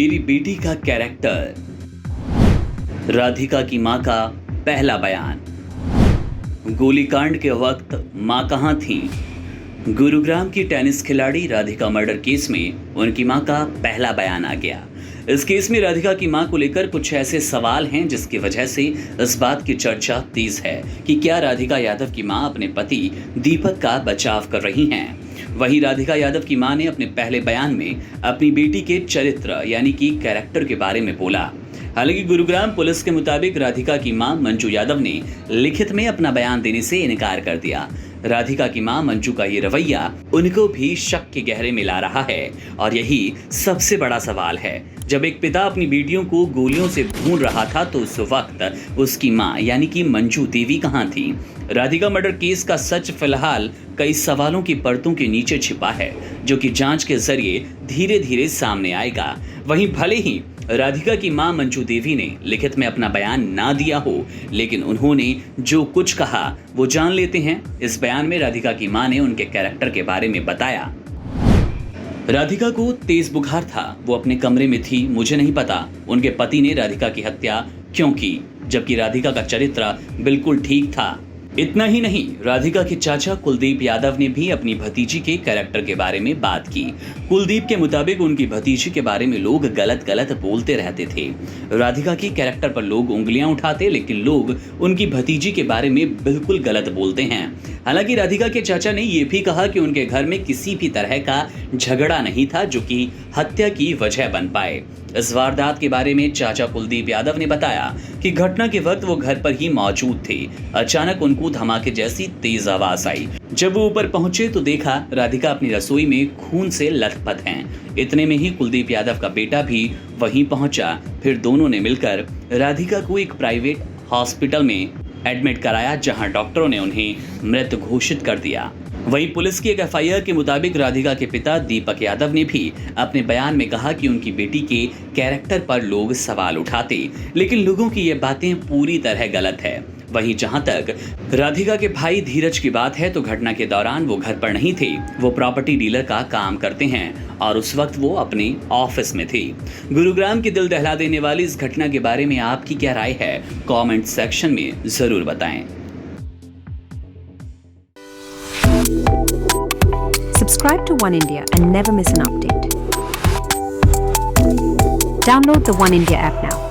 मेरी बेटी का कैरेक्टर। राधिका की मां का पहला बयान। गोलीकांड के वक्त मां कहां थी? गुरुग्राम की टेनिस खिलाड़ी राधिका मर्डर केस में उनकी मां का पहला बयान आ गया। इस केस में राधिका की मां को लेकर कुछ ऐसे सवाल हैं जिसकी वजह से इस बात की चर्चा तेज है कि क्या राधिका यादव की मां अपने पति दीपक का बचाव कर रही हैं। वहीं राधिका यादव की मां ने अपने पहले बयान में अपनी बेटी के चरित्र यानी कि कैरेक्टर के बारे में बोला। हालांकि गुरुग्राम पुलिस के मुताबिक राधिका की मां मंजू यादव ने लिखित में अपना बयान देने से इनकार कर दिया। राधिका की मां मंजू का ये रवैया उनको भी शक के गहरे में ला रहा है और यही सबसे बड़ा सवाल है। जब एक पिता अपनी बेटियों को गोलियों से भून रहा था तो उस वक्त उसकी मां यानी कि मंजू देवी कहां थी? राधिका मर्डर केस का सच फिलहाल कई सवालों की परतों के नीचे छिपा है, जो कि जांच के जरिए धीरे धीरे सामने आएगा। वहीं भले ही राधिका की मां मंजू देवी ने लिखित में अपना बयान ना दिया हो, लेकिन उन्होंने जो कुछ कहा वो जान लेते हैं। इस बयान में राधिका की मां ने उनके कैरेक्टर के बारे में बताया। राधिका को तेज बुखार था, वो अपने कमरे में थी, मुझे नहीं पता उनके पति ने राधिका की हत्या क्यों की, जबकि राधिका का चरित्र बिल्कुल ठीक था। इतना ही नहीं, राधिका के चाचा कुलदीप यादव ने भी अपनी भतीजी के कैरेक्टर के बारे में बात की। कुलदीप के मुताबिक उनकी भतीजी के बारे में लोग गलत गलत बोलते रहते थे। राधिका की कैरेक्टर पर लोग उंगलियां उठाते, लेकिन लोग उनकी भतीजी के बारे में बिल्कुल गलत बोलते हैं। हालांकि राधिका के चाचा ने यह भी कहा कि उनके घर में किसी भी तरह का झगड़ा नहीं था जो कि हत्या की वजह बन पाए। इस वारदात के बारे में चाचा कुलदीप यादव ने बताया कि घटना के वक्त वो घर पर ही मौजूद थे। अचानक उनको धमाके जैसी तेज आवाज आई। जब वो ऊपर पहुंचे तो देखा राधिका अपनी रसोई में खून से लथपथ हैं। इतने में ही कुलदीप यादव का बेटा भी वहीं पहुंचा। फिर दोनों ने मिलकर राधिका को एक प्राइवेट हॉस्पिटल में एडमिट कराया, जहां डॉक्टरों ने उन्हें मृत घोषित कर दिया। वहीं पुलिस की एक एफआईआर के मुताबिक राधिका के पिता दीपक यादव ने भी अपने बयान में कहा कि उनकी बेटी के कैरेक्टर पर लोग सवाल उठाते, लेकिन लोगों की ये बातें पूरी तरह गलत है। वहीं जहां तक राधिका के भाई धीरज की बात है तो घटना के दौरान वो घर पर नहीं थे। वो प्रॉपर्टी डीलर का काम करते हैं और उस वक्त वो अपने ऑफिस में थे। गुरुग्राम की दिल दहला देने वाली इस घटना के बारे में आपकी क्या राय है? कमेंट सेक्शन में जरूर बताएं। Subscribe to One India and never miss an update. Download the One India app now.